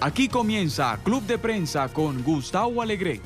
Aquí comienza Club de Prensa con Gustavo Alegret.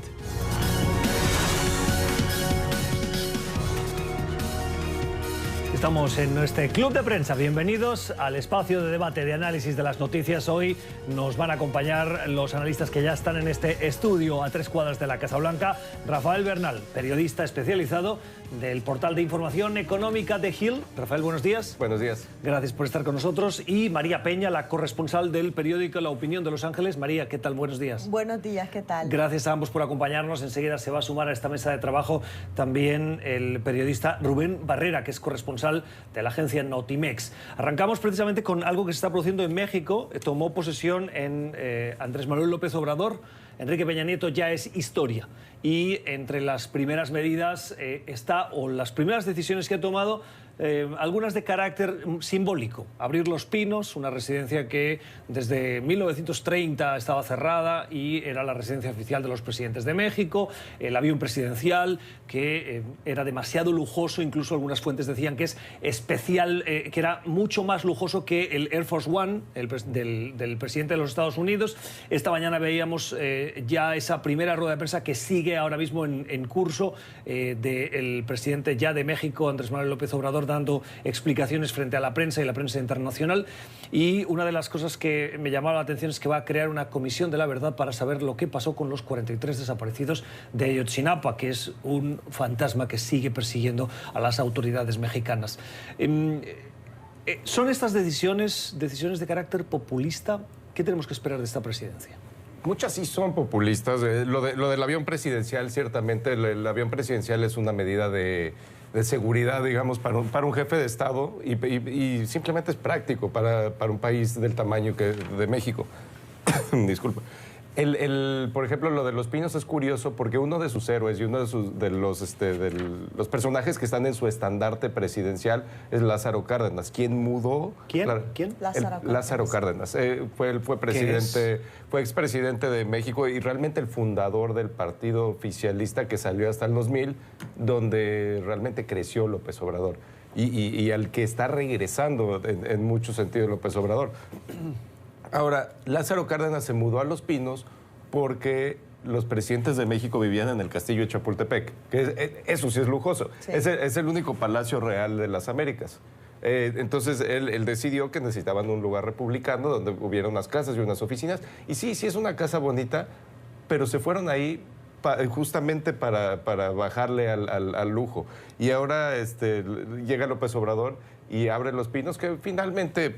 Estamos en nuestro Club de Prensa. Bienvenidos al espacio de debate, de análisis de las noticias. Hoy nos van a acompañar los analistas que ya están en este estudio a 3 cuadras de la Casa Blanca. Rafael Bernal, periodista especializado del portal de información económica de Hill. Rafael, buenos días. Buenos días. Gracias por estar con nosotros. Y María Peña, la corresponsal del periódico La Opinión de Los Ángeles. María, ¿qué tal? Buenos días. Buenos días, ¿qué tal? Gracias a ambos por acompañarnos. Enseguida se va a sumar a esta mesa de trabajo también el periodista Rubén Barrera, que es corresponsal de la agencia Notimex. Arrancamos precisamente con algo que se está produciendo en México. Tomó posesión en Andrés Manuel López Obrador. Enrique Peña Nieto ya es historia. Y entre las primeras medidas o las primeras decisiones que ha tomado, algunas de carácter simbólico. Abrir Los Pinos, una residencia que desde 1930 estaba cerrada y era la residencia oficial de los presidentes de México. El avión presidencial, que era demasiado lujoso, incluso algunas fuentes decían que es especial, que era mucho más lujoso que el Air Force One del presidente de los Estados Unidos. Esta mañana veíamos ya esa primera rueda de prensa que sigue ahora mismo en curso del presidente ya de México, Andrés Manuel López Obrador, dando explicaciones frente a la prensa y la prensa internacional. Y una de las cosas que me llamaba la atención es que va a crear una comisión de la verdad para saber lo que pasó con los 43 desaparecidos de Ayotzinapa, que es un fantasma que sigue persiguiendo a las autoridades mexicanas. ¿Son estas decisiones de carácter populista? ¿Qué tenemos que esperar de esta presidencia? Muchas sí son populistas. Lo del avión presidencial, ciertamente, el avión presidencial es una medida de seguridad, digamos, para un jefe de Estado y simplemente es práctico para un país del tamaño de México. Disculpa. Por ejemplo, lo de Los Pinos es curioso porque uno de sus héroes y uno de los personajes que están en su estandarte presidencial es Lázaro Cárdenas. ¿Quién mudó? ¿Quién? Lázaro Cárdenas. Fue presidente, fue expresidente de México y realmente el fundador del partido oficialista que salió hasta el 2000, donde realmente creció López Obrador y al que está regresando en muchos sentidos López Obrador. Ahora, Lázaro Cárdenas se mudó a Los Pinos porque los presidentes de México vivían en el castillo de Chapultepec, que eso sí es lujoso. Sí. Es el único palacio real de las Américas. Entonces, él decidió que necesitaban un lugar republicano donde hubiera unas casas y unas oficinas. Y sí es una casa bonita, pero se fueron ahí justamente para bajarle al lujo. Y ahora llega López Obrador y abre Los Pinos, que finalmente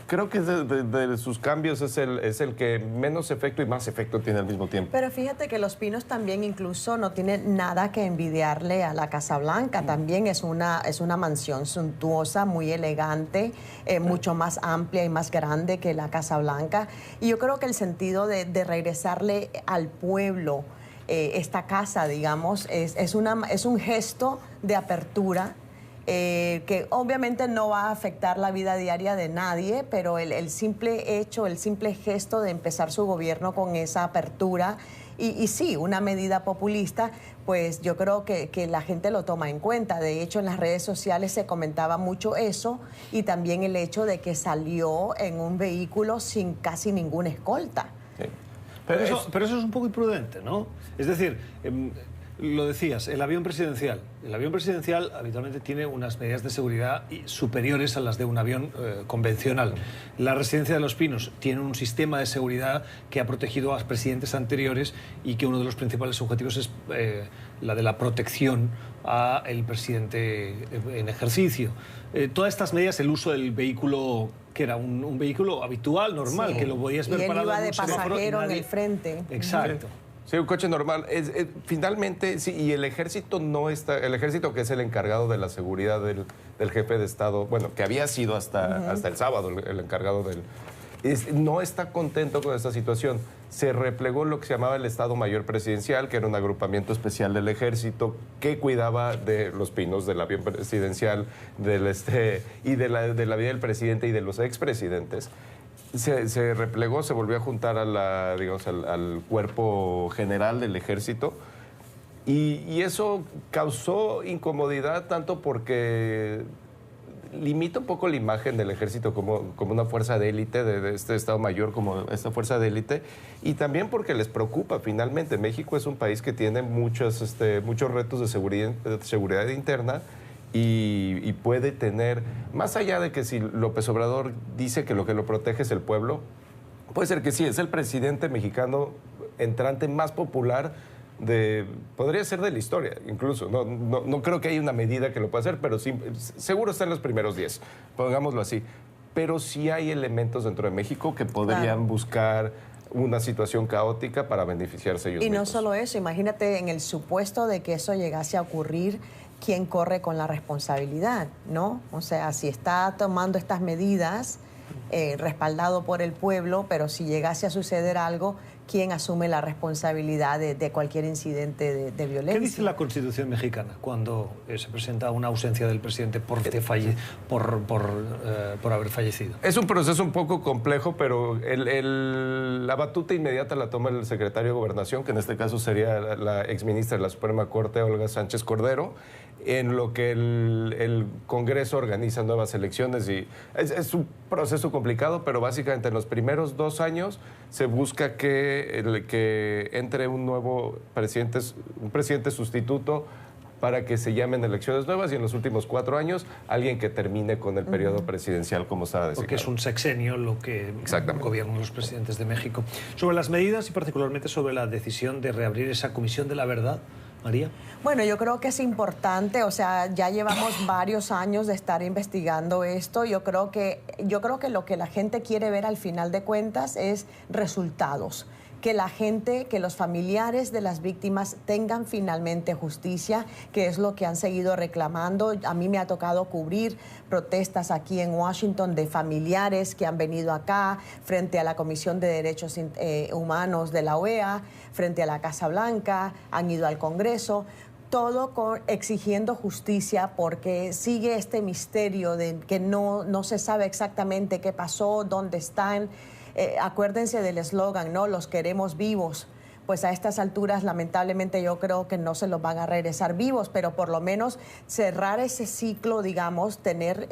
creo que de sus cambios es el que menos efecto y más efecto tiene al mismo tiempo. Pero fíjate que Los Pinos también incluso no tiene nada que envidiarle a la Casa Blanca. También es una mansión suntuosa, muy elegante, mucho más amplia y más grande que la Casa Blanca. Y yo creo que el sentido de regresarle al pueblo esta casa, digamos, es un gesto de apertura que obviamente no va a afectar la vida diaria de nadie, pero el simple hecho, el simple gesto de empezar su gobierno con esa apertura y sí, una medida populista, pues yo creo que la gente lo toma en cuenta. De hecho, en las redes sociales se comentaba mucho eso y también el hecho de que salió en un vehículo sin casi ninguna escolta. Sí. Pero eso es un poco imprudente, ¿no? Es decir, lo decías, el avión presidencial. El avión presidencial habitualmente tiene unas medidas de seguridad superiores a las de un avión convencional. La residencia de Los Pinos tiene un sistema de seguridad que ha protegido a los presidentes anteriores y que uno de los principales objetivos es la de la protección al presidente en ejercicio. Todas estas medidas, el uso del vehículo, que era un vehículo habitual, normal, sí, que lo podías ver parado iba en de un semáforo pasajero y nadie... en el frente. Exacto. Sí, un coche normal. Finalmente, sí, y el ejército no está... El ejército, que es el encargado de la seguridad del jefe de Estado, bueno, que había sido hasta el sábado el encargado del... no está contento con esta situación. Se replegó lo que se llamaba el Estado Mayor Presidencial, que era un agrupamiento especial del ejército que cuidaba de Los Pinos, del avión presidencial, y de la vida del presidente y de los expresidentes. Se replegó, se volvió a juntar al cuerpo general del ejército y eso causó incomodidad tanto porque limita un poco la imagen del ejército como una fuerza de élite, de este Estado Mayor como esta fuerza de élite, y también porque les preocupa finalmente. México es un país que tiene muchos retos de seguridad interna y puede tener, más allá de que si López Obrador dice que lo protege es el pueblo, puede ser que sí, es el presidente mexicano entrante más popular podría ser de la historia, incluso. No creo que haya una medida que lo pueda hacer, pero sí, seguro está en los primeros 10, pongámoslo así. Pero sí hay elementos dentro de México que podrían buscar una situación caótica para beneficiarse ellos mismos. Y no solo eso, imagínate en el supuesto de que eso llegase a ocurrir, ¿quién corre con la responsabilidad, no? O sea, si está tomando estas medidas respaldado por el pueblo, pero si llegase a suceder algo, ¿quién asume la responsabilidad de cualquier incidente de violencia? ¿Qué dice la Constitución mexicana cuando se presenta una ausencia del presidente por haber fallecido? Es un proceso un poco complejo, pero la batuta inmediata la toma el secretario de Gobernación, que en este caso sería la exministra de la Suprema Corte, Olga Sánchez Cordero, en lo que el Congreso organiza nuevas elecciones. Y es un proceso complicado, pero básicamente en los primeros 2 años se busca que entre un nuevo presidente, un presidente sustituto, para que se llamen elecciones nuevas, y en los últimos 4 años alguien que termine con el periodo presidencial como estaba designado. Porque es un sexenio lo que gobiernan los presidentes de México. Sobre las medidas y particularmente sobre la decisión de reabrir esa Comisión de la Verdad, María. Bueno, yo creo que es importante, o sea, ya llevamos varios años de estar investigando esto. Yo creo que lo que la gente quiere ver al final de cuentas es resultados. Que la gente, que los familiares de las víctimas tengan finalmente justicia, que es lo que han seguido reclamando. A mí me ha tocado cubrir protestas aquí en Washington de familiares que han venido acá frente a la Comisión de Derechos Humanos de la OEA, frente a la Casa Blanca, han ido al Congreso. Todo exigiendo justicia, porque sigue este misterio de que no se sabe exactamente qué pasó, dónde están. Acuérdense del eslogan, ¿no? Los queremos vivos. Pues a estas alturas, lamentablemente, yo creo que no se los van a regresar vivos, pero por lo menos cerrar ese ciclo, digamos, tener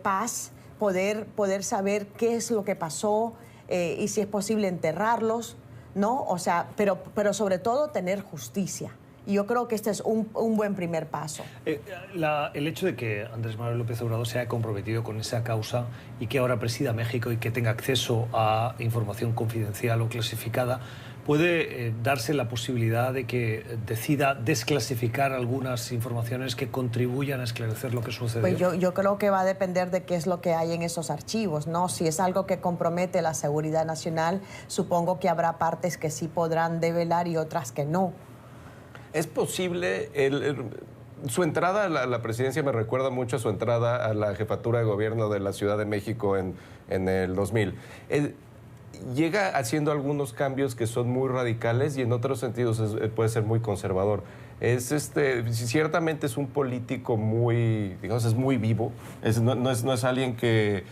paz, poder saber qué es lo que pasó y si es posible enterrarlos, ¿no? O sea, pero sobre todo tener justicia. Y yo creo que este es un buen primer paso. El hecho de que Andrés Manuel López Obrador se haya comprometido con esa causa y que ahora presida México y que tenga acceso a información confidencial o clasificada, ¿puede darse la posibilidad de que decida desclasificar algunas informaciones que contribuyan a esclarecer lo que sucedió? Pues yo creo que va a depender de qué es lo que hay en esos archivos, ¿no? Si es algo que compromete la seguridad nacional, supongo que habrá partes que sí podrán develar y otras que no. Es posible, su entrada a la presidencia me recuerda mucho a su entrada a la jefatura de gobierno de la Ciudad de México en el 2000. Llega haciendo algunos cambios que son muy radicales y en otros sentidos puede ser muy conservador. Ciertamente es un político muy, digamos, es muy vivo, no es alguien que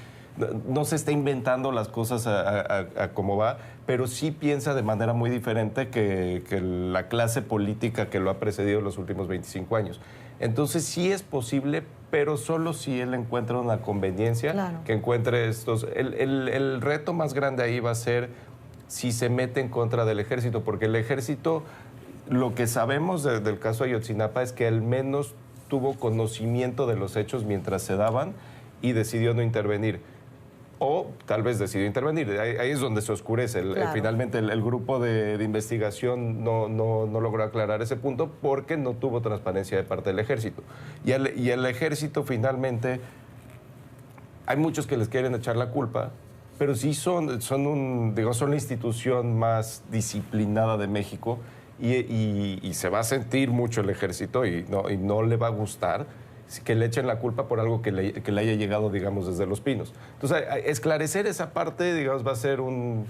no se está inventando las cosas a cómo va, pero sí piensa de manera muy diferente que la clase política que lo ha precedido los últimos 25 años. Entonces sí es posible, pero solo si él encuentra una conveniencia, claro, que encuentre estos. El reto más grande ahí va a ser si se mete en contra del ejército, porque el ejército, lo que sabemos del caso Ayotzinapa es que al menos tuvo conocimiento de los hechos mientras se daban y decidió no intervenir. O tal vez decidió intervenir. Ahí es donde se oscurece. Claro. Finalmente el grupo de investigación no logró aclarar ese punto porque no tuvo transparencia de parte del ejército. Y el ejército finalmente, hay muchos que les quieren echar la culpa, pero sí son la institución más disciplinada de México y se va a sentir mucho el ejército y no le va a gustar que le echen la culpa por algo que le haya llegado, digamos, desde Los Pinos. Entonces, esclarecer esa parte, digamos, va a ser un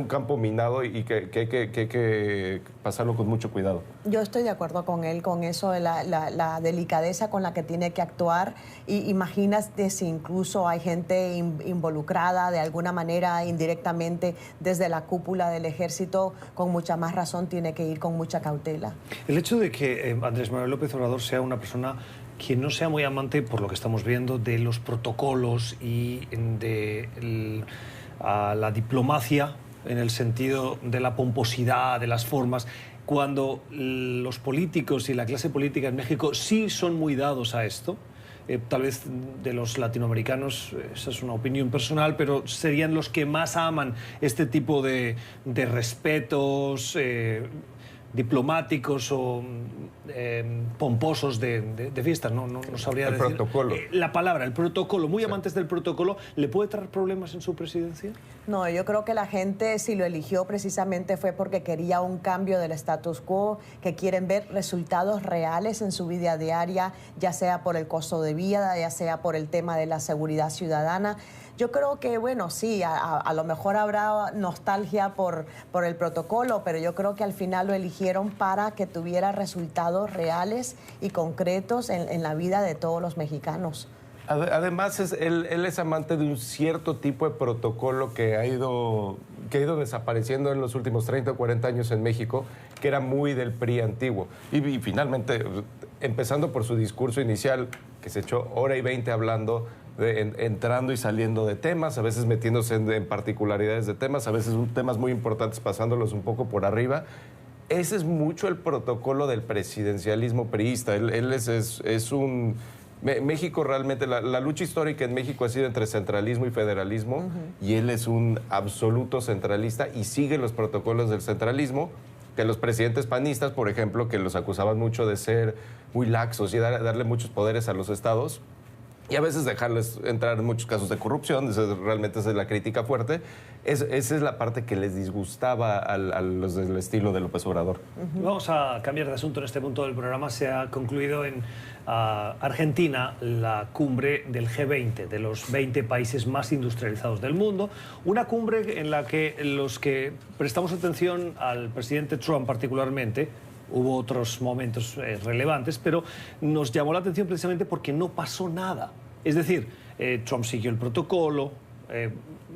campo minado y que hay que pasarlo con mucho cuidado. Yo estoy de acuerdo con él, con eso de la delicadeza con la que tiene que actuar. Y imagínate si incluso hay gente involucrada de alguna manera, indirectamente, desde la cúpula del ejército, con mucha más razón tiene que ir con mucha cautela. El hecho de que Andrés Manuel López Obrador sea una persona quien no sea muy amante, por lo que estamos viendo, de los protocolos y de la diplomacia, en el sentido de la pomposidad, de las formas, cuando los políticos y la clase política en México sí son muy dados a esto. Tal vez de los latinoamericanos, esa es una opinión personal, pero serían los que más aman este tipo de respetos diplomáticos o pomposos de fiestas, no sabría decir. El protocolo. La palabra, el protocolo, muy amantes del protocolo. ¿Le puede traer problemas en su presidencia? No, yo creo que la gente, si lo eligió precisamente fue porque quería un cambio del status quo, que quieren ver resultados reales en su vida diaria, ya sea por el costo de vida, ya sea por el tema de la seguridad ciudadana. Yo creo que, bueno, sí, a lo mejor habrá nostalgia por el protocolo, pero yo creo que al final lo eligieron para que tuviera resultados reales y concretos en la vida de todos los mexicanos. Además, él es amante de un cierto tipo de protocolo que ha ido desapareciendo en los últimos 30 o 40 años en México, que era muy del PRI antiguo. Y finalmente, empezando por su discurso inicial, que se echó hora y 20 hablando, entrando y saliendo de temas, a veces metiéndose en particularidades de temas, a veces temas muy importantes pasándolos un poco por arriba. Ese es mucho el protocolo del presidencialismo priista. Él es un... México realmente, la lucha histórica en México ha sido entre centralismo y federalismo, y él es un absoluto centralista y sigue los protocolos del centralismo, que los presidentes panistas, por ejemplo, que los acusaban mucho de ser muy laxos y darle muchos poderes a los estados, y a veces dejarles entrar en muchos casos de corrupción, realmente esa es la crítica fuerte. Esa es la parte que les disgustaba a los del estilo de López Obrador. Vamos a cambiar de asunto en este punto del programa. Se ha concluido en Argentina la cumbre del G20, de los 20 países más industrializados del mundo. Una cumbre en la que los que prestamos atención al presidente Trump particularmente, hubo otros momentos relevantes, pero nos llamó la atención precisamente porque no pasó nada. Es decir, Trump siguió el protocolo,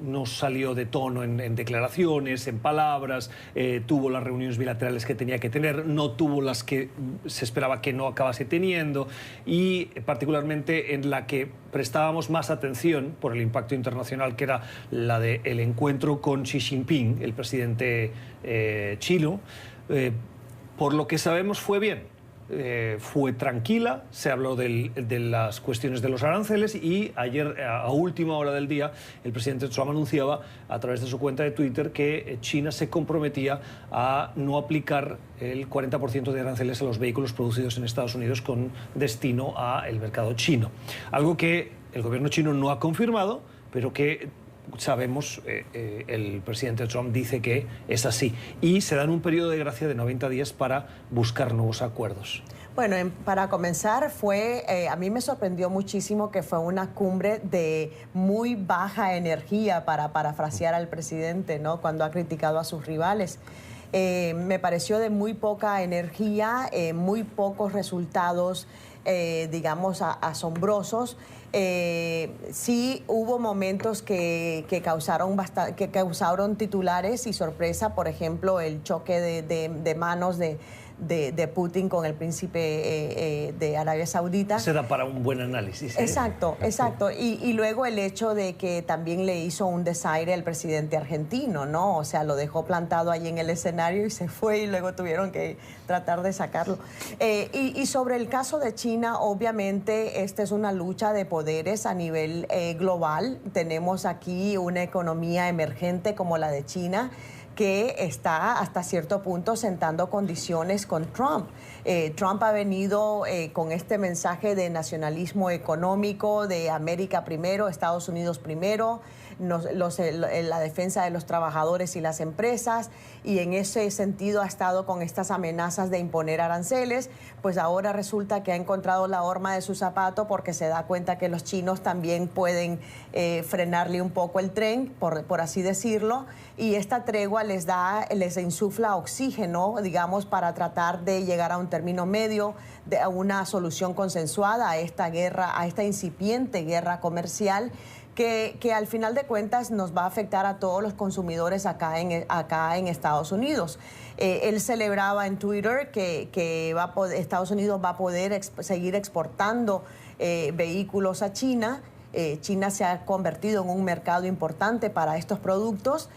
no salió de tono en declaraciones, en palabras, tuvo las reuniones bilaterales que tenía que tener, no tuvo las que se esperaba que no acabase teniendo, y particularmente en la que prestábamos más atención por el impacto internacional, que era la del encuentro con Xi Jinping, el presidente chino. Por lo que sabemos fue bien. Fue tranquila, se habló de las cuestiones de los aranceles, y ayer a última hora del día el presidente Trump anunciaba a través de su cuenta de Twitter que China se comprometía a no aplicar el 40% de aranceles a los vehículos producidos en Estados Unidos con destino al mercado chino. Algo que el gobierno chino no ha confirmado, pero que sabemos, el presidente Trump dice que es así, y se dan un periodo de gracia de 90 días para buscar nuevos acuerdos. Bueno, para comenzar, a mí me sorprendió muchísimo que fue una cumbre de muy baja energía, para parafrasear al presidente, ¿no?, cuando ha criticado a sus rivales. Me pareció de muy poca energía, muy pocos resultados, digamos, asombrosos. Sí hubo momentos que causaron titulares y sorpresa, por ejemplo, el choque de manos de Putin con el príncipe de Arabia Saudita. Se da para un buen análisis. Exacto, exacto. Y luego el hecho de que también le hizo un desaire al presidente argentino, ¿no? O sea, lo dejó plantado ahí en el escenario y se fue, y luego tuvieron que tratar de sacarlo. Y sobre el caso de China, obviamente esta es una lucha de poderes a nivel global. Tenemos aquí una economía emergente como la de China, que está hasta cierto punto sentando condiciones con Trump. Trump ha venido con este mensaje de nacionalismo económico, de América primero, Estados Unidos primero, la defensa de los trabajadores y las empresas, y en ese sentido ha estado con estas amenazas de imponer aranceles. Pues ahora resulta que ha encontrado la horma de su zapato, porque se da cuenta que los chinos también pueden frenarle un poco el tren, por así decirlo, y esta tregua les insufla oxígeno, digamos, para tratar de llegar a un término medio, a una solución consensuada a esta guerra, a esta incipiente guerra comercial, que al final de cuentas nos va a afectar a todos los consumidores acá en Estados Unidos. Él celebraba en Twitter que Estados Unidos va a poder seguir exportando vehículos a China. China se ha convertido en un mercado importante para estos productos.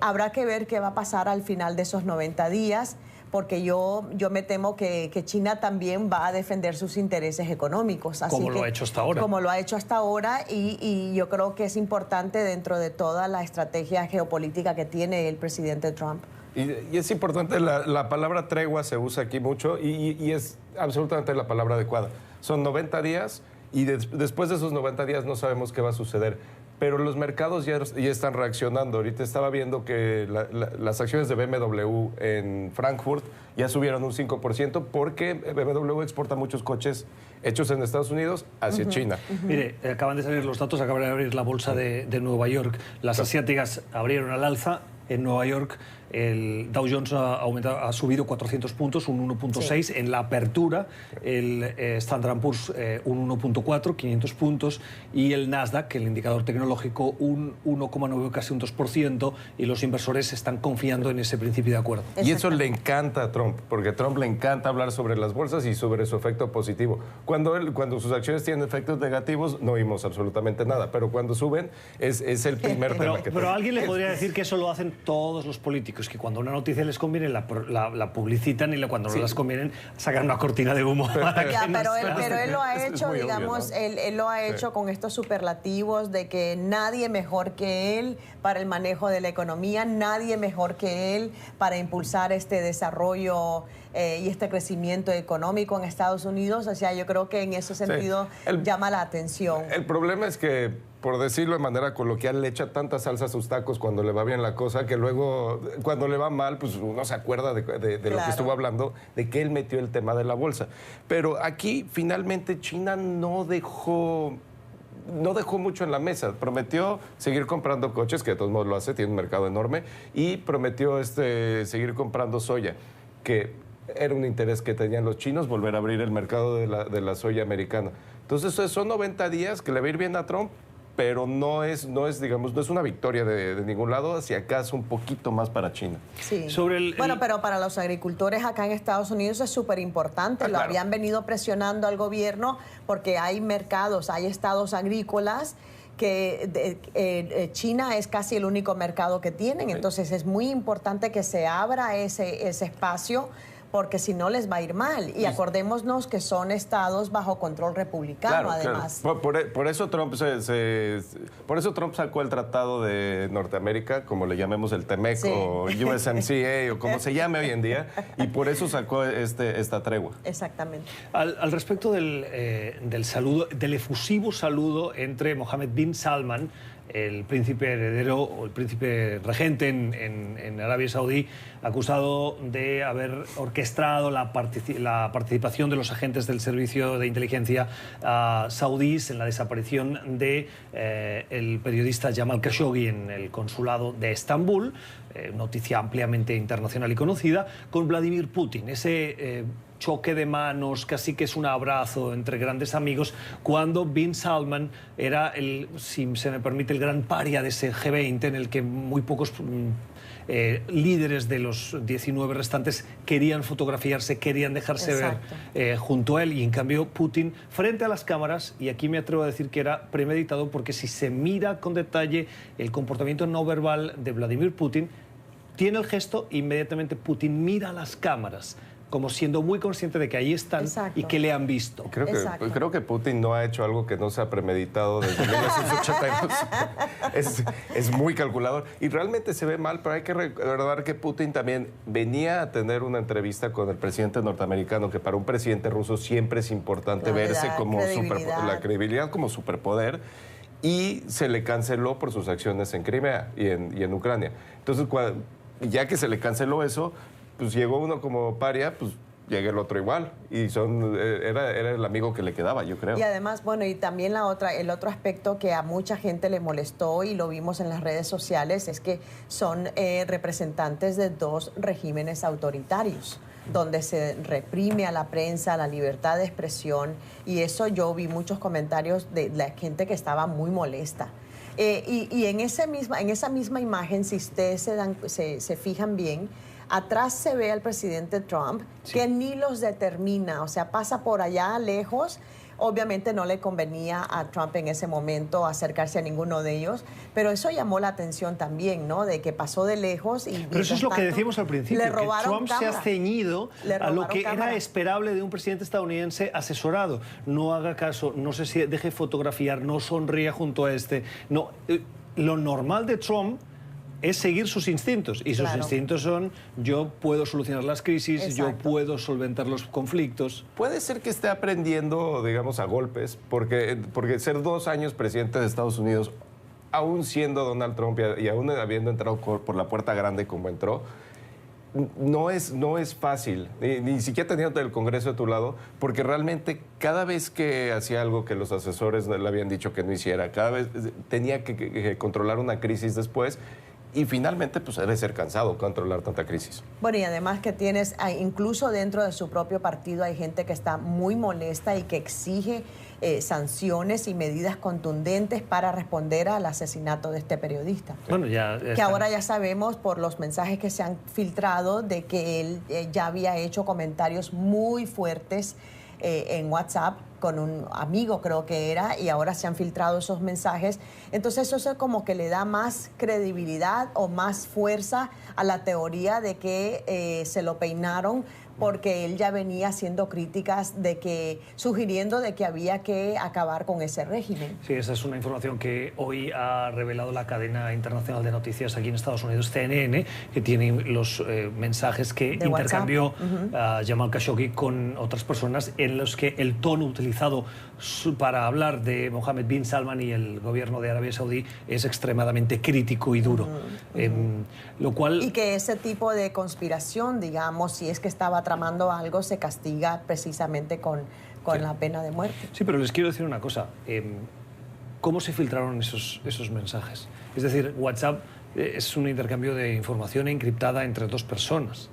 Habrá que ver qué va a pasar al final de esos 90 días, porque yo me temo que China también va a defender sus intereses económicos. Como lo ha hecho hasta ahora. Como lo ha hecho hasta ahora, y yo creo que es importante dentro de toda la estrategia geopolítica que tiene el presidente Trump. Y es importante, la palabra tregua se usa aquí mucho y es absolutamente la palabra adecuada. Son 90 días y después de esos 90 días no sabemos qué va a suceder. Pero los mercados ya están reaccionando. Ahorita estaba viendo que las acciones de BMW en Frankfurt ya subieron un 5% porque BMW exporta muchos coches hechos en Estados Unidos hacia China. Mire, acaban de salir los datos, acaba de abrir la bolsa de Nueva York. Las asiáticas abrieron al alza. En Nueva York el Dow Jones ha subido 400 puntos, un 1.6. Sí. En la apertura el Standard & Poor's un 1.4, 500 puntos. Y el Nasdaq, el indicador tecnológico, un 1,9, casi un 2%. Y los inversores están confiando en ese principio de acuerdo. Y eso le encanta a Trump, porque a Trump le encanta hablar sobre las bolsas y sobre su efecto positivo. Cuando sus acciones tienen efectos negativos, no vimos absolutamente nada. Pero cuando suben, es el primer tema que Pero alguien le podría decir que eso lo hacen todos los políticos, que cuando una noticia les conviene la publicitan y cuando no les conviene sacan una cortina de humo. Pero él lo ha hecho, digamos, obvio, ¿no? Él lo ha hecho con estos superlativos de que nadie mejor que él para el manejo de la economía, nadie mejor que él para impulsar este desarrollo y este crecimiento económico en Estados Unidos. O sea, yo creo que en ese sentido llama la atención. El problema es que, por decirlo de manera coloquial, le echa tanta salsa a sus tacos cuando le va bien la cosa, que luego, cuando le va mal, pues uno se acuerda de lo que estuvo hablando, de que él metió el tema de la bolsa. Pero aquí, finalmente, China no dejó mucho en la mesa. Prometió seguir comprando coches, que de todos modos lo hace, tiene un mercado enorme, y prometió seguir comprando soya, que era un interés que tenían los chinos, volver a abrir el mercado de la soya americana. Entonces, son 90 días que le va a ir bien a Trump, pero no es una victoria de ningún lado, si acaso un poquito más para China. Sí. Bueno, pero para los agricultores acá en Estados Unidos es súper importante. Lo habían venido presionando al gobierno porque hay mercados, hay estados agrícolas que China es casi el único mercado que tienen. Entonces es muy importante que se abra ese espacio, porque si no les va a ir mal. Y acordémonos que son estados bajo control republicano, además. Claro. Por eso Trump sacó el Tratado de Norteamérica, como le llamemos el TEMEC o USMCA o como se llame hoy en día, y por eso sacó esta tregua. Exactamente. Al respecto del saludo, del efusivo saludo entre Mohammed bin Salman, el príncipe heredero o el príncipe regente en Arabia Saudí, acusado de haber orquestado la participación de los agentes del servicio de inteligencia saudíes en la desaparición de el periodista Jamal Khashoggi en el consulado de Estambul, noticia ampliamente internacional y conocida, con Vladimir Putin. Ese choque de manos, casi que es un abrazo entre grandes amigos, cuando bin Salman era, si se me permite, el gran paria de ese G20, en el que muy pocos líderes de los 19 restantes querían fotografiarse, querían dejarse ver junto a él, y en cambio Putin, frente a las cámaras, y aquí me atrevo a decir que era premeditado, porque si se mira con detalle el comportamiento no verbal de Vladimir Putin, tiene el gesto, inmediatamente Putin mira a las cámaras, como siendo muy consciente de que ahí están y que le han visto. Creo que Putin no ha hecho algo que no sea premeditado desde 1982. Es muy calculador y realmente se ve mal, pero hay que recordar que Putin también venía a tener una entrevista con el presidente norteamericano, que para un presidente ruso siempre es importante verse como la credibilidad como superpoder, y se le canceló por sus acciones en Crimea y en Ucrania. Entonces, ya que se le canceló eso, pues llegó uno como paria, pues llega el otro igual. Y era el amigo que le quedaba, yo creo. Y además, bueno, y también el otro aspecto que a mucha gente le molestó, y lo vimos en las redes sociales, es que son representantes de dos regímenes autoritarios. donde se reprime a la prensa, la libertad de expresión, y eso yo vi muchos comentarios de la gente que estaba muy molesta. Y en esa misma imagen, si ustedes se fijan bien, atrás se ve al presidente Trump, sí, que ni los determina, o sea, pasa por allá lejos. Obviamente no le convenía a Trump en ese momento acercarse a ninguno de ellos, pero eso llamó la atención también, ¿no? De que pasó de lejos y... Pero eso es lo que decíamos al principio, que Trump se ha ceñido a lo que era esperable de un presidente estadounidense asesorado. No haga caso, no se deje fotografiar, no sonría junto a este. No, lo normal de Trump es seguir sus instintos, y sus instintos son: yo puedo solucionar las crisis, exacto, yo puedo solventar los conflictos. Puede ser que esté aprendiendo, digamos, a golpes, porque ser 2 años presidente de Estados Unidos, aún siendo Donald Trump y aún habiendo entrado por la puerta grande como entró, no es fácil, ni siquiera teniendo el Congreso de tu lado, porque realmente cada vez que hacía algo que los asesores le habían dicho que no hiciera, cada vez tenía que controlar una crisis después. Y finalmente, pues debe ser cansado controlar tanta crisis. Bueno, y además que tienes, incluso dentro de su propio partido hay gente que está muy molesta y que exige sanciones y medidas contundentes para responder al asesinato de este periodista. Bueno, que ahora ya sabemos por los mensajes que se han filtrado de que él ya había hecho comentarios muy fuertes en WhatsApp con un amigo, creo que era, y ahora se han filtrado esos mensajes. Entonces eso es como que le da más credibilidad o más fuerza a la teoría de que se lo peinaron, porque él ya venía haciendo críticas sugiriendo de que había que acabar con ese régimen. Sí, esa es una información que hoy ha revelado la cadena internacional de noticias aquí en Estados Unidos, CNN, que tiene los mensajes que intercambió Jamal Khashoggi con otras personas, en los que el tono utilizado para hablar de Mohammed bin Salman y el gobierno de Arabia Saudí es extremadamente crítico y duro. Lo cual... Y que ese tipo de conspiración, digamos, si es que estaba tramando algo, se castiga precisamente con la pena de muerte. Sí, pero les quiero decir una cosa. ¿Cómo se filtraron esos mensajes? Es decir, WhatsApp es un intercambio de información encriptada entre 2 personas.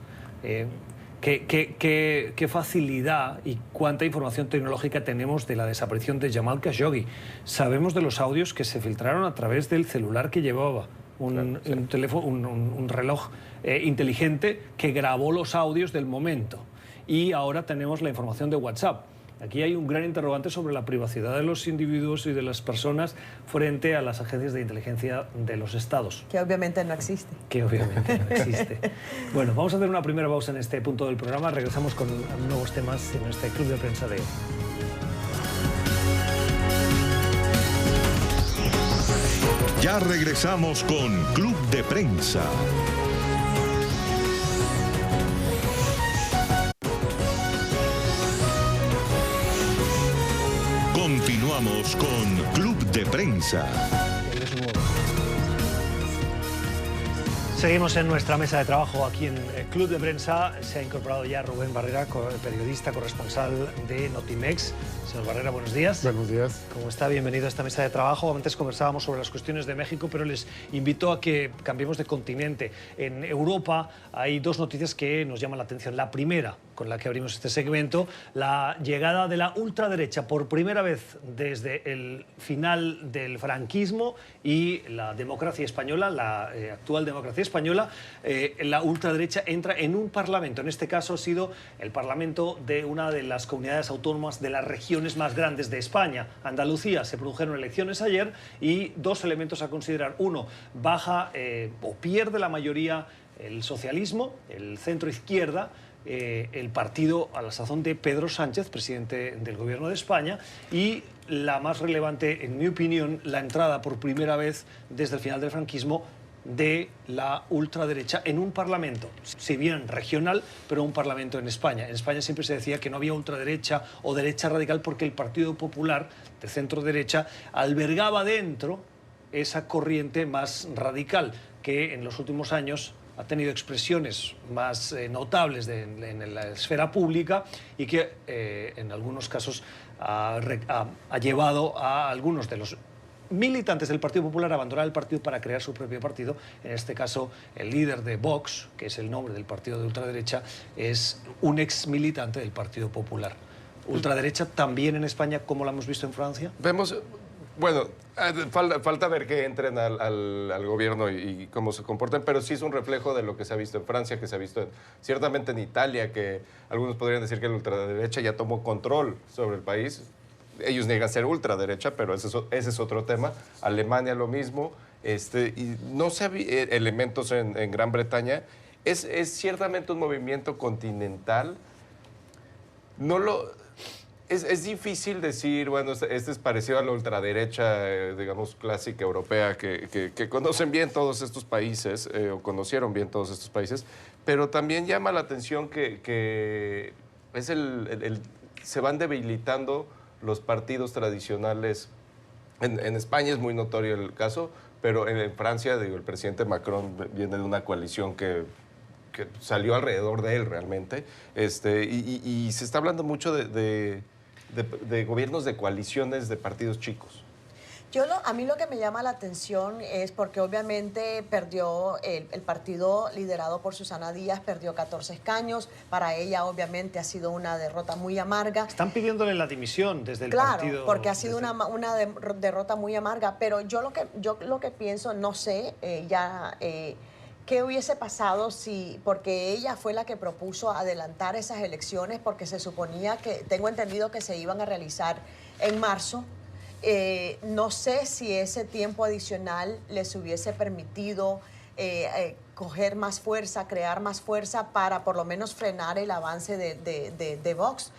¿Qué facilidad y cuánta información tecnológica tenemos de la desaparición de Jamal Khashoggi? Sabemos de los audios que se filtraron a través del celular que llevaba. Un teléfono, un reloj inteligente que grabó los audios del momento. Y ahora tenemos la información de WhatsApp. Aquí hay un gran interrogante sobre la privacidad de los individuos y de las personas frente a las agencias de inteligencia de los estados. Que obviamente no existe. Que obviamente no existe. Bueno, vamos a hacer una primera pausa en este punto del programa. Regresamos con nuevos temas en este Club de Prensa de hoy. Ya regresamos con Club de Prensa. Continuamos con Club de Prensa. Seguimos en nuestra mesa de trabajo aquí en el Club de Prensa. Se ha incorporado ya Rubén Barrera, periodista, corresponsal de Notimex. Señor Barrera, buenos días. Buenos días. ¿Cómo está? Bienvenido a esta mesa de trabajo. Antes conversábamos sobre las cuestiones de México, pero les invito a que cambiemos de continente. En Europa hay 2 noticias que nos llaman la atención. La primera, con la que abrimos este segmento, la llegada de la ultraderecha por primera vez desde el final del franquismo y la democracia española, la actual democracia española. La ultraderecha entra en un parlamento. En este caso ha sido el parlamento de una de las comunidades autónomas de las regiones más grandes de España, Andalucía. Se produjeron elecciones ayer y 2 elementos a considerar. Uno, baja o pierde la mayoría el socialismo, el centro izquierda, el partido a la sazón de Pedro Sánchez, presidente del gobierno de España, y la más relevante, en mi opinión, la entrada por primera vez desde el final del franquismo de la ultraderecha en un parlamento, si bien regional, pero un parlamento en España. En España siempre se decía que no había ultraderecha o derecha radical porque el Partido Popular, de centro-derecha, albergaba dentro esa corriente más radical que en los últimos años ha tenido expresiones más notables en la esfera pública y que en algunos casos ha llevado a algunos de los militantes del Partido Popular abandonar el partido para crear su propio partido. En este caso, el líder de Vox, que es el nombre del partido de ultraderecha, es un ex militante del Partido Popular. Ultraderecha también en España, como la hemos visto en Francia. Vemos, bueno, falta ver que entren al gobierno y cómo se comportan, pero sí es un reflejo de lo que se ha visto en Francia, que se ha visto ciertamente en Italia, que algunos podrían decir que la ultraderecha ya tomó control sobre el país. Ellos niegan ser ultraderecha, pero ese es otro tema. Alemania lo mismo. Y no se elementos en Gran Bretaña. Es ciertamente un movimiento continental. Es difícil decir, bueno, este es parecido a la ultraderecha, digamos, clásica europea, que conocen bien todos estos países, o conocieron bien todos estos países, pero también llama la atención que es se van debilitando los partidos tradicionales. En España es muy notorio el caso, pero en Francia, digo, el presidente Macron viene de una coalición que salió alrededor de él realmente, y se está hablando mucho de gobiernos de coaliciones de partidos chicos. A mí lo que me llama la atención es porque obviamente perdió el partido liderado por Susana Díaz, perdió 14 escaños. Para ella obviamente ha sido una derrota muy amarga. Están pidiéndole la dimisión desde el partido. Claro, porque ha sido una derrota muy amarga. Pero yo lo que pienso, no sé, ¿qué hubiese pasado porque ella fue la que propuso adelantar esas elecciones porque se suponía tengo entendido que se iban a realizar en marzo? No sé si ese tiempo adicional les hubiese permitido coger más fuerza, crear más fuerza para por lo menos frenar el avance de Vox.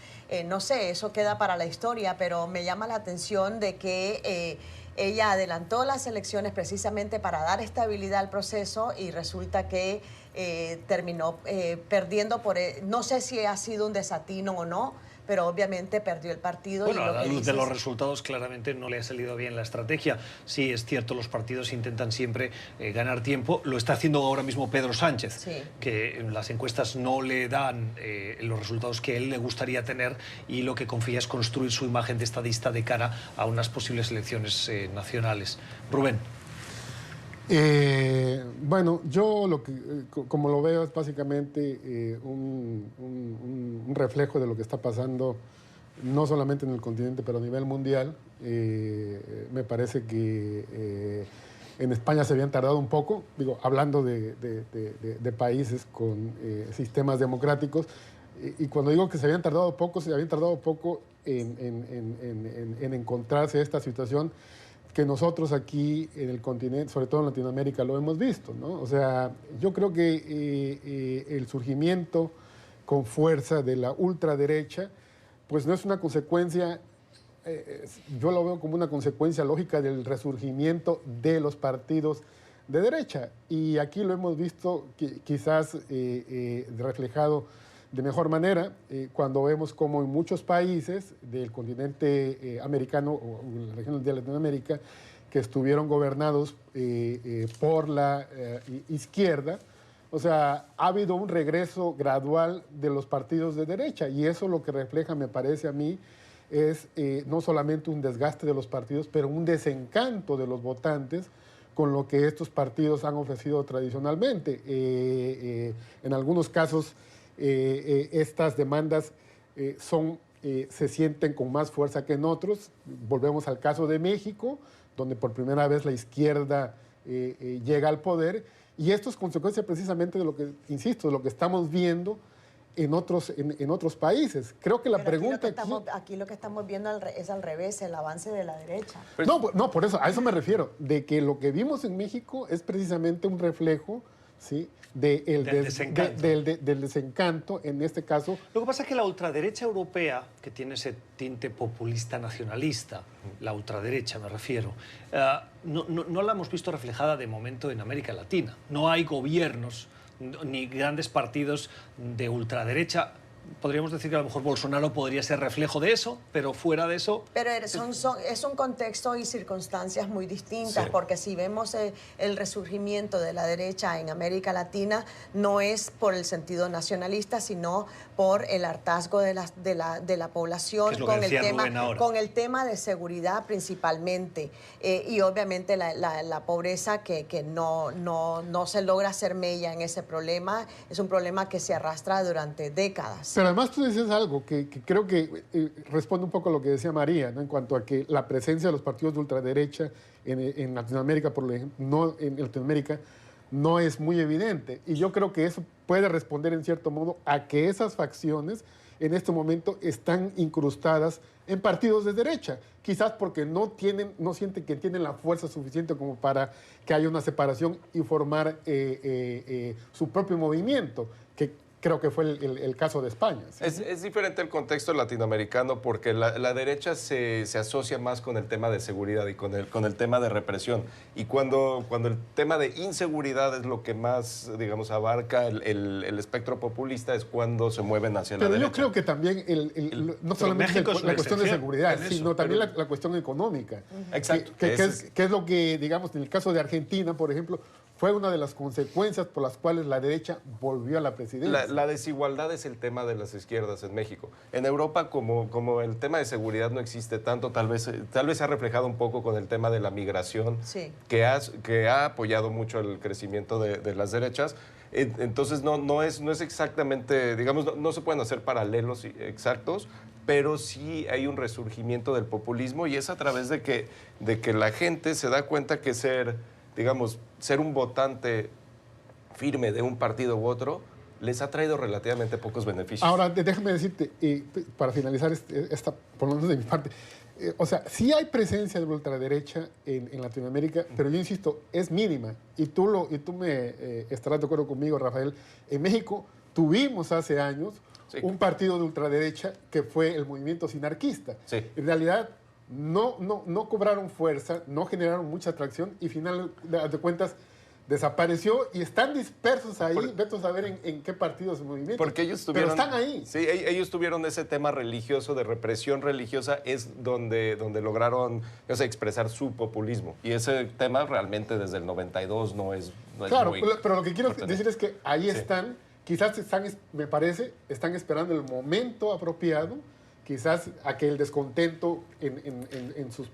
No sé, eso queda para la historia, pero me llama la atención de que ella adelantó las elecciones precisamente para dar estabilidad al proceso y resulta que terminó perdiendo no sé si ha sido un desatino o no, pero obviamente perdió el partido. Bueno, a la luz de los resultados claramente no le ha salido bien la estrategia. Sí, es cierto, los partidos intentan siempre ganar tiempo. Lo está haciendo ahora mismo Pedro Sánchez, sí, que las encuestas no le dan los resultados que él le gustaría tener y lo que confía es construir su imagen de estadista de cara a unas posibles elecciones nacionales. Rubén. Bueno, yo como lo veo es básicamente un reflejo de lo que está pasando no solamente en el continente, pero a nivel mundial. Me parece que en España se habían tardado un poco, digo, hablando de países con sistemas democráticos, y cuando digo que se habían tardado poco en encontrarse esta situación que nosotros aquí en el continente, sobre todo en Latinoamérica, lo hemos visto, ¿no? O sea, yo creo que el surgimiento con fuerza de la ultraderecha, pues no es una consecuencia, yo lo veo como una consecuencia lógica del resurgimiento de los partidos de derecha. Y aquí lo hemos visto quizás reflejado de mejor manera cuando vemos como en muchos países del continente americano o en las regiones de Latinoamérica que estuvieron gobernados por la izquierda, o sea, ha habido un regreso gradual de los partidos de derecha y eso lo que refleja, me parece a mí, es no solamente un desgaste de los partidos, pero un desencanto de los votantes con lo que estos partidos han ofrecido tradicionalmente. En algunos casos, estas demandas se sienten con más fuerza que en otros. Volvemos al caso de México, donde por primera vez la izquierda llega al poder, y esto es consecuencia precisamente de lo que, insisto, de lo que estamos viendo en otros países. Creo que la pregunta aquí lo que estamos viendo es al revés, el avance de la derecha. No, por eso, a eso me refiero, de que lo que vimos en México es precisamente un reflejo, ¿sí?, del desencanto, en este caso. Lo que pasa es que la ultraderecha europea, que tiene ese tinte populista nacionalista, la ultraderecha me refiero, no la hemos visto reflejada de momento en América Latina. No hay gobiernos ni grandes partidos de ultraderecha Podríamos decir que a lo mejor Bolsonaro podría ser reflejo de eso, pero fuera de eso... Pero es un contexto y circunstancias muy distintas, Sí. porque si vemos el resurgimiento de la derecha en América Latina, no es por el sentido nacionalista, sino por el hartazgo de la población Que es lo que decía Rubén ahora. con el tema de seguridad principalmente, y obviamente la pobreza que no se logra hacer mella en ese problema, es un problema que se arrastra durante décadas. Pero además tú dices algo que creo que responde un poco a lo que decía María, ¿no? En cuanto a que la presencia de los partidos de ultraderecha en Latinoamérica, por ejemplo, no, en Latinoamérica, no es muy evidente. Y yo creo que eso puede responder en cierto modo a que esas facciones en este momento están incrustadas en partidos de derecha, quizás porque no sienten que tienen la fuerza suficiente como para que haya una separación y formar su propio movimiento, que creo que fue el caso de España. ¿Sí? Es diferente el contexto latinoamericano porque la derecha se asocia más con el tema de seguridad y con el tema de represión. Y cuando el tema de inseguridad es lo que más, digamos, abarca el espectro populista, es cuando se mueven hacia la derecha. Pero yo creo que también no solamente México es una la cuestión de excepción seguridad, en eso, sino también pero- la cuestión económica. Exacto. Que es lo que, digamos, en el caso de Argentina, por ejemplo, fue una de las consecuencias por las cuales la derecha volvió a la presidencia. La desigualdad es el tema de las izquierdas en México. En Europa, como el tema de seguridad no existe tanto, tal vez se ha reflejado un poco con el tema de la migración, Sí. que ha apoyado mucho el crecimiento de las derechas. Entonces, no es exactamente, digamos, no se pueden hacer paralelos exactos, pero sí hay un resurgimiento del populismo y es a través de que la gente se da cuenta que ser un votante firme de un partido u otro les ha traído relativamente pocos beneficios. Ahora, déjame decirte, para finalizar por lo menos de mi parte, o sea, sí hay presencia de la ultraderecha en Latinoamérica, pero yo insisto, es mínima. Y tú me estarás de acuerdo conmigo, Rafael. En México tuvimos hace años Sí. un partido de ultraderecha que fue el movimiento sinarquista. Sí. En realidad, no cobraron fuerza, no generaron mucha atracción y final de cuentas desapareció y están dispersos ahí. Vete a saber en qué partidos se movimientan. Porque ellos tuvieron... Pero están ahí. Sí, ellos tuvieron ese tema religioso, de represión religiosa, es donde lograron expresar su populismo. Y ese tema realmente desde el 92 no es Claro, muy pero lo que quiero fuerte. decir es que ahí Sí. están, quizás me parece, están esperando el momento apropiado, quizás a que el descontento en sus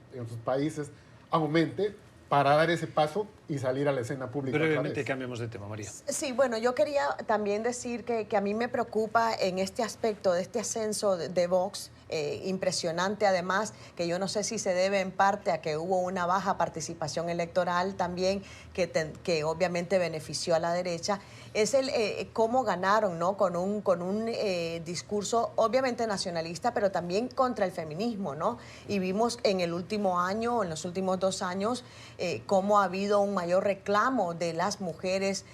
países aumente para dar ese paso y salir a la escena pública otra Brevemente vez. cambiamos de tema, María. Sí, bueno, yo quería también decir que a mí me preocupa en este aspecto de este ascenso de Vox, impresionante además, que yo no sé si se debe en parte a que hubo una baja participación electoral también, que obviamente benefició a la derecha, es el cómo ganaron, ¿no? Con un discurso obviamente nacionalista, pero también contra el feminismo, ¿no? Y vimos en el último año, en los últimos 2 años, cómo ha habido un mayor reclamo de las mujeres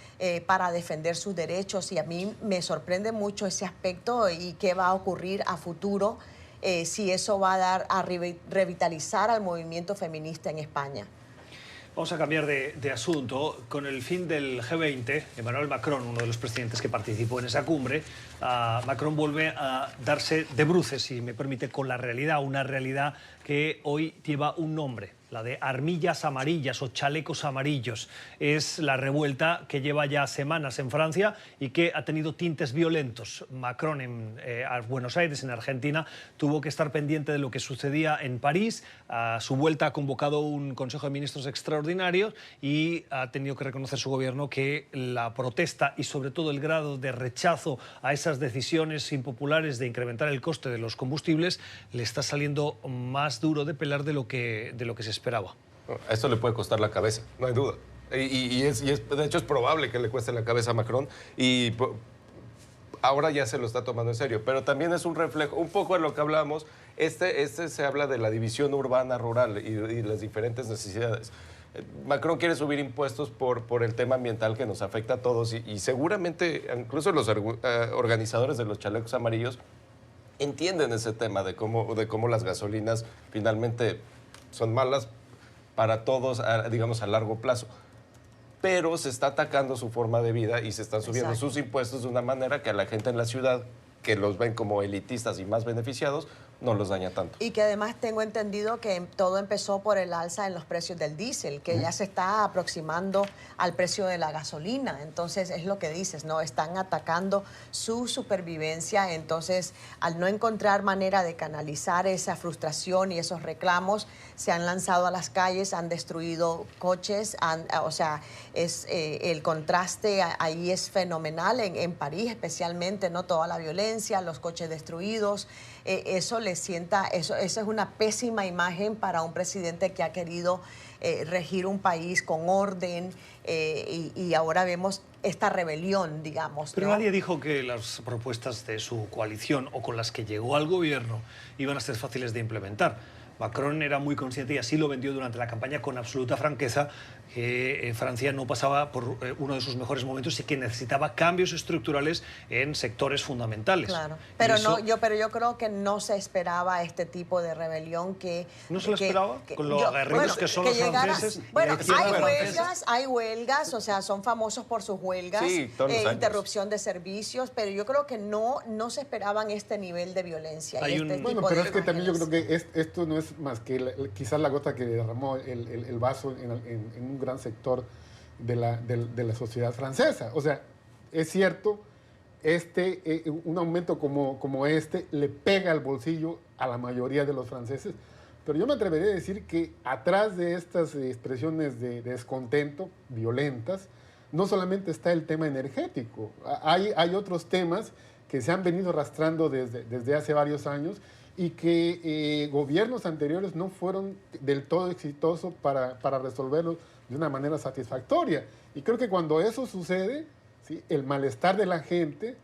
para defender sus derechos, y a mí me sorprende mucho ese aspecto y qué va a ocurrir a futuro, si eso va a dar a revitalizar al movimiento feminista en España. Vamos a cambiar de asunto. Con el fin del G20, Emmanuel Macron, uno de los presidentes que participó en esa cumbre, Macron vuelve a darse de bruces, si me permite, con la realidad, una realidad que hoy lleva un nombre, la de armillas amarillas o chalecos amarillos. Es la revuelta que lleva ya semanas en Francia y que ha tenido tintes violentos. Macron en Buenos Aires, en Argentina, tuvo que estar pendiente de lo que sucedía en París. A su vuelta ha convocado un Consejo de Ministros extraordinario y ha tenido que reconocer su gobierno que la protesta y sobre todo el grado de rechazo a esas decisiones impopulares de incrementar el coste de los combustibles le está saliendo más duro de pelar de lo que se esperaba. A esto le puede costar la cabeza, no hay duda. De hecho, es probable que le cueste la cabeza a Macron y ahora ya se lo está tomando en serio. Pero también es un reflejo, un poco de lo que hablamos. Se habla de la división urbana-rural y las diferentes necesidades. Macron quiere subir impuestos por el tema ambiental que nos afecta a todos y seguramente incluso los organizadores de los chalecos amarillos entienden ese tema de cómo las gasolinas finalmente son malas para todos, digamos, a largo plazo. Pero se está atacando su forma de vida y se están subiendo Exacto. sus impuestos de una manera que a la gente en la ciudad que los ven como elitistas y más beneficiados, no los daña tanto. Y que además tengo entendido que todo empezó por el alza en los precios del diésel, que ya se está aproximando al precio de la gasolina. Entonces, es lo que dices, ¿no? Están atacando su supervivencia. Entonces, al no encontrar manera de canalizar esa frustración y esos reclamos, se han lanzado a las calles, han destruido coches, o sea, el contraste ahí es fenomenal, en París especialmente, ¿no? Toda la violencia, los coches destruidos, eso es una pésima imagen para un presidente que ha querido regir un país con orden, y ahora vemos esta rebelión, digamos. Pero ¿no? nadie dijo que las propuestas de su coalición o con las que llegó al gobierno iban a ser fáciles de implementar. Macron era muy consciente, y así lo vendió durante la campaña con absoluta franqueza, que Francia no pasaba por uno de sus mejores momentos y que necesitaba cambios estructurales en sectores fundamentales. Claro, pero yo creo que no se esperaba este tipo de rebelión que... ¿No se lo esperaba? Con lo aguerridos que son los franceses. Bueno, hay huelgas, o sea, son famosos por sus huelgas, sí, todos los años. Interrupción de servicios, pero yo creo que no se esperaban este nivel de violencia. Bueno, pero es que también yo creo que esto no es más que quizás la gota que derramó el vaso en un gran sector de la sociedad francesa. O sea, es cierto, un aumento como este le pega al bolsillo a la mayoría de los franceses, pero yo me atrevería a decir que atrás de estas expresiones de descontento violentas, no solamente está el tema energético, hay otros temas que se han venido arrastrando desde hace varios años y que gobiernos anteriores no fueron del todo exitosos para resolverlos de una manera satisfactoria. Y creo que cuando eso sucede, ¿sí?, el malestar de la gente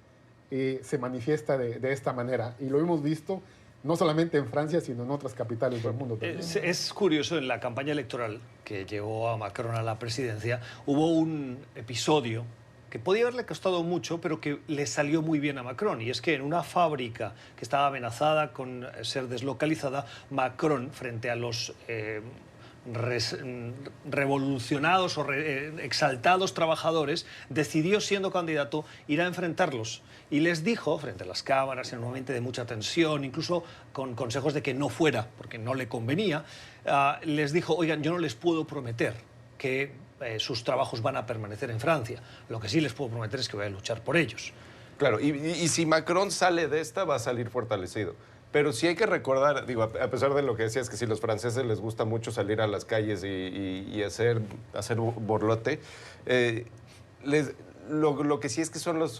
se manifiesta de esta manera. Y lo hemos visto no solamente en Francia, sino en otras capitales del mundo también. Es curioso, en la campaña electoral que llevó a Macron a la presidencia, hubo un episodio que podía haberle costado mucho, pero que le salió muy bien a Macron. Y es que en una fábrica que estaba amenazada con ser deslocalizada, Macron, frente a los revolucionados o exaltados trabajadores, decidió, siendo candidato, ir a enfrentarlos. Y les dijo, frente a las cámaras, en un momento de mucha tensión, incluso con consejos de que no fuera, porque no le convenía, les dijo, oigan, yo no les puedo prometer que sus trabajos van a permanecer en Francia. Lo que sí les puedo prometer es que voy a luchar por ellos. Claro, y si Macron sale de esta, va a salir fortalecido. Pero sí hay que recordar, digo, a pesar de lo que decías, que si los franceses les gusta mucho salir a las calles y hacer borlote, lo que sí es que son las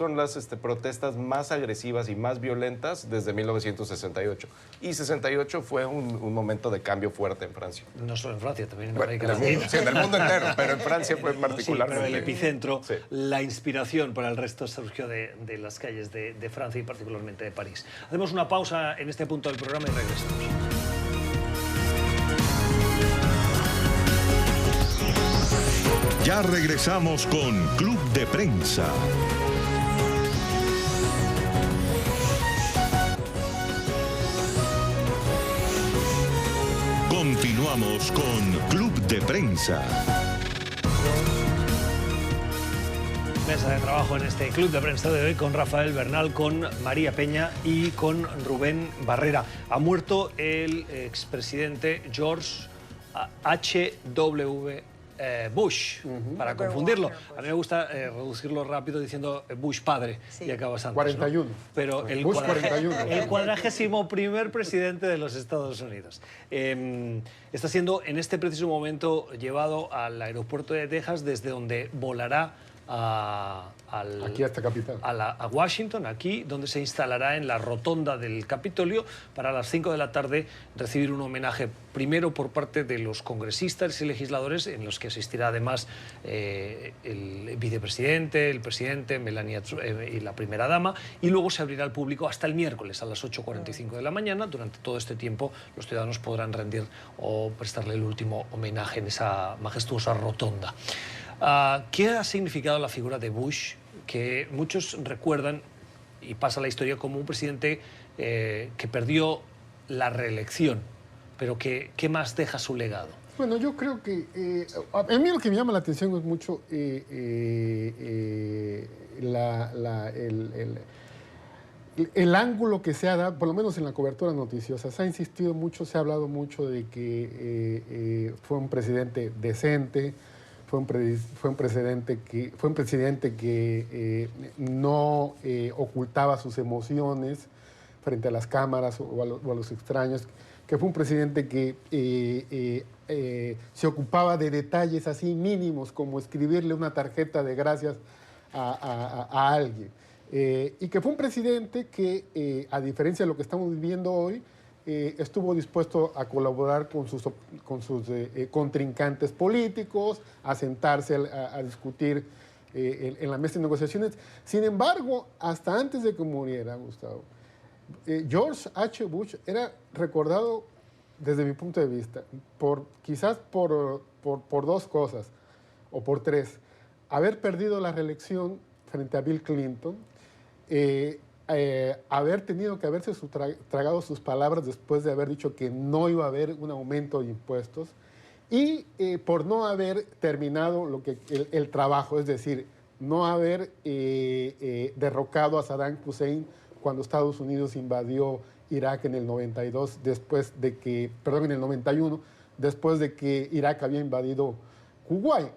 protestas más agresivas y más violentas desde 1968. Y 68 fue un momento de cambio fuerte en Francia. No solo en Francia, también en América Latina. Sí, en el mundo entero, pero en Francia fue particularmente. Sí, pero el epicentro, sí. La inspiración para el resto surgió de las calles de Francia y particularmente de París. Hacemos una pausa en este punto del programa y regresamos. Ya regresamos con Club de Prensa. Continuamos con Club de Prensa. Mesa de trabajo en este Club de Prensa de hoy con Rafael Bernal, con María Peña y con Rubén Barrera. Ha muerto el expresidente George H.W. Bush, para confundirlo. A mí me gusta reducirlo rápido diciendo Bush padre, sí, y acabas antes, 41. ¿no? Pero el 41º presidente de los Estados Unidos. Está siendo en este preciso momento llevado al aeropuerto de Texas, desde donde volará aquí a esta capital. A Washington, aquí, donde se instalará en la rotonda del Capitolio para a las 5 de la tarde recibir un homenaje, primero por parte de los congresistas y legisladores, en los que asistirá además el vicepresidente, el presidente, Melania y la primera dama, y luego se abrirá al público hasta el miércoles a las 8:45 de la mañana. Durante todo este tiempo los ciudadanos podrán rendir o prestarle el último homenaje en esa majestuosa rotonda. ¿Qué ha significado la figura de Bush? Que muchos recuerdan, y pasa la historia, como un presidente que perdió la reelección, pero ¿qué más deja su legado? Bueno, yo creo que a mí lo que me llama la atención es mucho el ángulo que se ha dado, por lo menos en la cobertura noticiosa, se ha insistido mucho, se ha hablado mucho de que fue un presidente decente, fue un presidente que no ocultaba sus emociones frente a las cámaras o a los extraños, que fue un presidente que se ocupaba de detalles así mínimos como escribirle una tarjeta de gracias a alguien. Y que fue un presidente que, a diferencia de lo que estamos viviendo hoy, estuvo dispuesto a colaborar con sus contrincantes políticos, a sentarse a discutir en la mesa de negociaciones. Sin embargo, hasta antes de que muriera, Gustavo, George H. Bush era recordado, desde mi punto de vista, quizás por dos cosas, o por tres. Haber perdido la reelección frente a Bill Clinton, haber tenido que haberse tragado sus palabras después de haber dicho que no iba a haber un aumento de impuestos, y por no haber terminado el trabajo, es decir, no haber derrocado a Saddam Hussein cuando Estados Unidos invadió Irak en el 92, en el 91, después de que Irak había invadido Kuwait.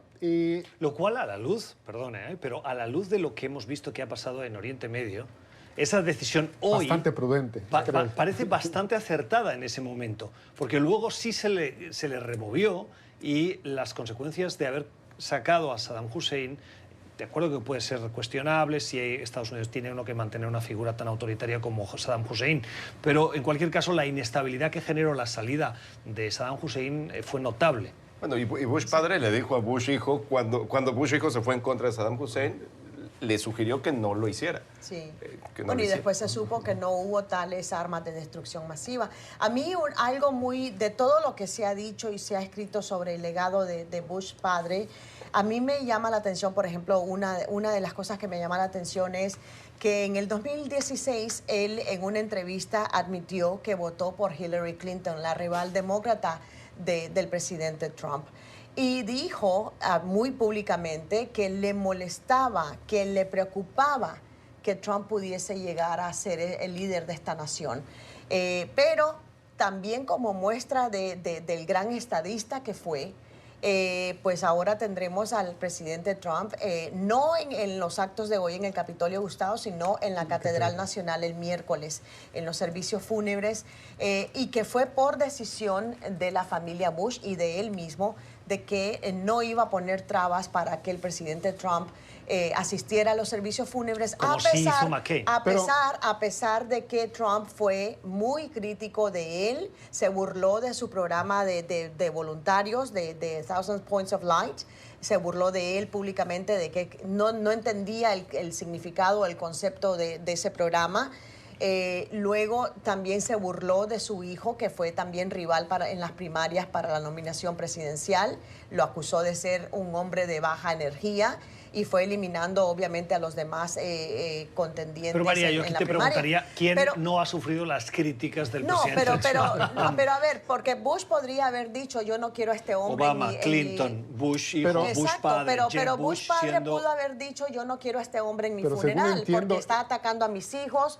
Lo cual, a la luz, perdone, pero a la luz de lo que hemos visto que ha pasado en Oriente Medio, esa decisión hoy... Bastante prudente. Parece bastante acertada en ese momento, porque luego sí se le removió, y las consecuencias de haber sacado a Saddam Hussein, de acuerdo que puede ser cuestionable si Estados Unidos tiene uno que mantener una figura tan autoritaria como Saddam Hussein, pero en cualquier caso la inestabilidad que generó la salida de Saddam Hussein fue notable. Bueno, y Bush padre le dijo a Bush hijo, cuando Bush hijo se fue en contra de Saddam Hussein, le sugirió que no lo hiciera. Sí. Y después se supo que no hubo tales armas de destrucción masiva. A mí algo de todo lo que se ha dicho y se ha escrito sobre el legado de Bush padre, a mí me llama la atención, por ejemplo, una de las cosas que me llama la atención es que en el 2016 él en una entrevista admitió que votó por Hillary Clinton, la rival demócrata del presidente Trump. Y dijo muy públicamente que le molestaba, que le preocupaba que Trump pudiese llegar a ser el líder de esta nación. Pero también como muestra del gran estadista que fue, pues ahora tendremos al presidente Trump, no en los actos de hoy en el Capitolio, Gustavo, sino en la Catedral Nacional el miércoles, en los servicios fúnebres, y que fue por decisión de la familia Bush y de él mismo, de que no iba a poner trabas para que el presidente Trump asistiera a los servicios fúnebres, como sí hizo McCain. a pesar de que Trump fue muy crítico de él, se burló de su programa de voluntarios, de Thousand Points of Light, se burló de él públicamente, de que no entendía el significado, el concepto de ese programa. Luego también se burló de su hijo, que fue también rival en las primarias para la nominación presidencial. Lo acusó de ser un hombre de baja energía y fue eliminando obviamente a los demás contendientes. Pero María, yo aquí te preguntaría, ¿quién pero, no ha sufrido las críticas del presidente? pero a ver, porque Bush podría haber dicho, yo no quiero a este hombre. Obama, Clinton, Bush hijo, Bush padre, pero Bush Bush padre siendo... pudo haber dicho, yo no quiero a este hombre en mi funeral, porque está atacando a mis hijos,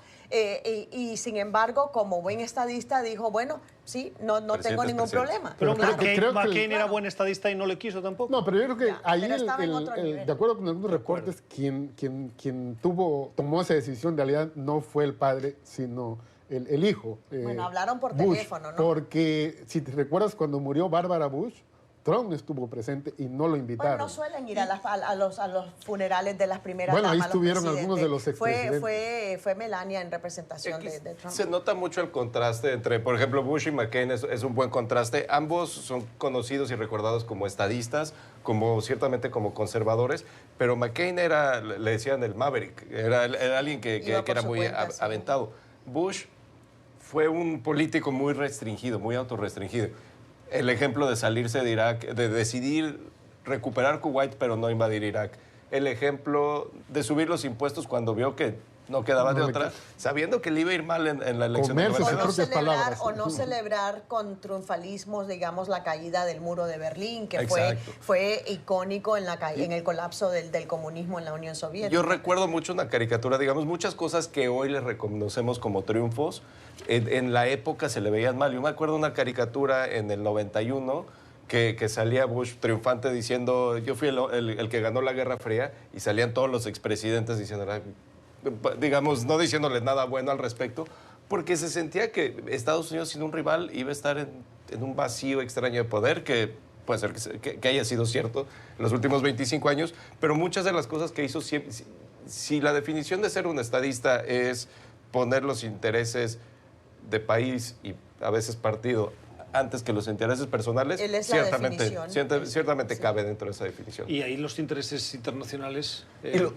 y sin embargo, como buen estadista, dijo, bueno, sí, no tengo ningún problema. Pero McCain era buen estadista y no le quiso tampoco. No, pero yo creo que ahí, de acuerdo con algunos reportes, quien tomó esa decisión en realidad no fue el padre, sino el hijo. Bueno, hablaron por Bush, teléfono, ¿no? Porque si te recuerdas cuando murió Bárbara Bush, Trump estuvo presente y no lo invitaron. Bueno, no suelen ir a los funerales de las primeras damas. Bueno, ahí estuvieron algunos de los expresidentes. Fue Melania en representación de Trump. Se nota mucho el contraste entre, por ejemplo, Bush y McCain es un buen contraste. Ambos son conocidos y recordados como estadistas, ciertamente como conservadores, pero McCain le decían el Maverick, era alguien que era muy aventado. Bush fue un político muy restringido, muy autorrestringido. El ejemplo de salirse de Irak, de decidir recuperar Kuwait, pero no invadir Irak. el ejemplo de subir los impuestos cuando vio que no quedaba de otra, sabiendo que le iba a ir mal en la elección. O no celebrar con triunfalismos, digamos, la caída del muro de Berlín, que fue icónico en el colapso del comunismo en la Unión Soviética. Yo recuerdo mucho una caricatura, digamos, muchas cosas que hoy le reconocemos como triunfos, en la época se le veían mal. Yo me acuerdo una caricatura en el 91 que salía Bush triunfante diciendo, yo fui el que ganó la Guerra Fría, y salían todos los expresidentes diciendo, digamos, no diciéndole nada bueno al respecto, porque se sentía que Estados Unidos sin un rival iba a estar en un vacío extraño de poder, que puede ser que haya sido cierto en los últimos 25 años, pero muchas de las cosas que hizo, si la definición de ser un estadista es poner los intereses de país y a veces partido antes que los intereses personales, ciertamente cabe dentro de esa definición. ¿Y ahí los intereses internacionales?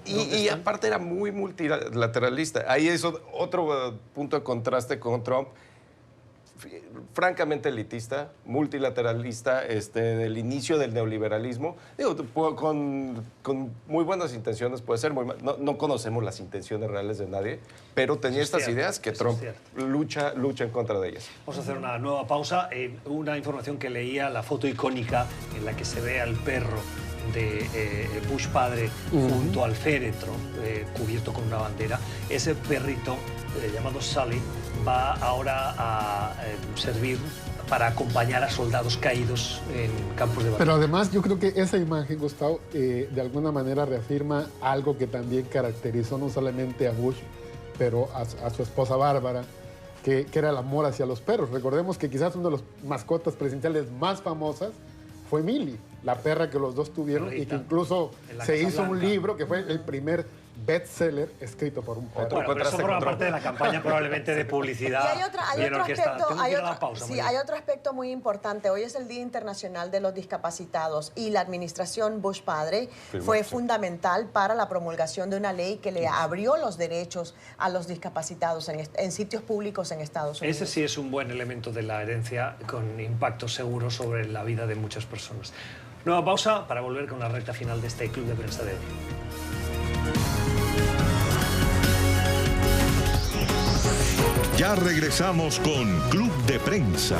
Y aparte era muy multilateralista. Ahí es otro punto de contraste con Trump. Francamente elitista, multilateralista, del inicio del neoliberalismo. Digo, con muy buenas intenciones, puede ser muy mal. No conocemos las intenciones reales de nadie, pero tenía estas ideas que Trump lucha en contra de ellas. Vamos a hacer una nueva pausa. Una información que leía, la foto icónica en la que se ve al perro de Bush padre junto al féretro, cubierto con una bandera. Ese perrito, llamado Sully, va ahora a servir para acompañar a soldados caídos en campos de batalla. Pero además yo creo que esa imagen, Gustavo, de alguna manera reafirma algo que también caracterizó no solamente a Bush, pero a su esposa Bárbara, que era el amor hacia los perros. Recordemos que quizás una de las mascotas presidenciales más famosas fue Millie, la perra que los dos tuvieron, y que incluso se hizo un libro que fue el primer bestseller escrito por un perro. Bueno, pero eso forma parte de la campaña probablemente de publicidad. Y hay otro aspecto muy importante. Hoy es el Día Internacional de los Discapacitados y la administración Bush padre fue fundamental para la promulgación de una ley que le abrió los derechos a los discapacitados en sitios públicos en Estados Unidos. Ese sí es un buen elemento de la herencia con impacto seguro sobre la vida de muchas personas. Nueva pausa para volver con la recta final de este Club de Prensa de hoy. Ya regresamos con Club de Prensa.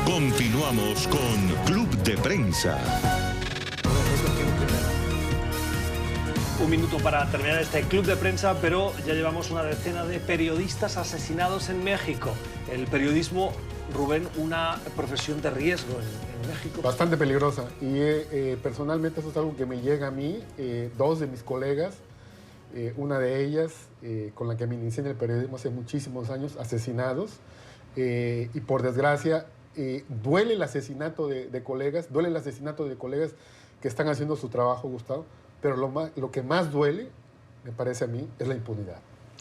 Continuamos con Club de Prensa. Un minuto para terminar este Club de Prensa, pero ya llevamos una decena de periodistas asesinados en México. El periodismo, Rubén, una profesión de riesgo en México. Bastante peligrosa. Y personalmente eso es algo que me llega a mí. Dos de mis colegas, una de ellas, con la que me inicié en el periodismo hace muchísimos años, asesinados. Y por desgracia, duele el asesinato de colegas, que están haciendo su trabajo, Gustavo. Pero lo que más duele, me parece a mí, es la impunidad.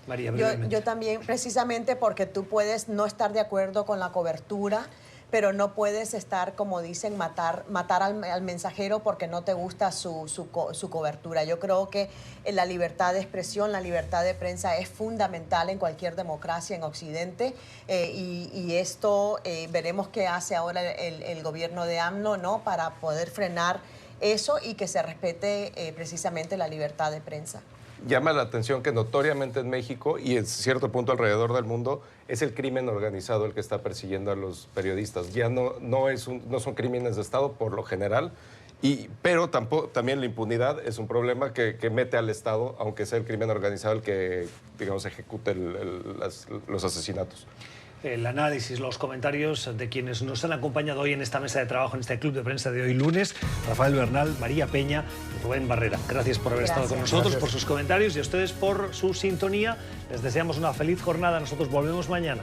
María, yo también, precisamente porque tú puedes no estar de acuerdo con la cobertura, pero no puedes estar, como dicen, matar al mensajero porque no te gusta su cobertura. Yo creo que la libertad de expresión, la libertad de prensa es fundamental en cualquier democracia en Occidente, y esto veremos qué hace ahora el gobierno de AMLO, ¿no?, para poder frenar eso y que se respete precisamente la libertad de prensa. Llama la atención que notoriamente en México y en cierto punto alrededor del mundo es el crimen organizado el que está persiguiendo a los periodistas. Ya no son crímenes de Estado por lo general, pero también la impunidad es un problema que mete al Estado, aunque sea el crimen organizado el que, digamos, ejecute los asesinatos. El análisis, los comentarios de quienes nos han acompañado hoy en esta mesa de trabajo, en este Club de Prensa de hoy lunes: Rafael Bernal, María Peña y Rubén Barrera. Gracias por haber estado con nosotros, por sus comentarios, y a ustedes por su sintonía. Les deseamos una feliz jornada. Nosotros volvemos mañana.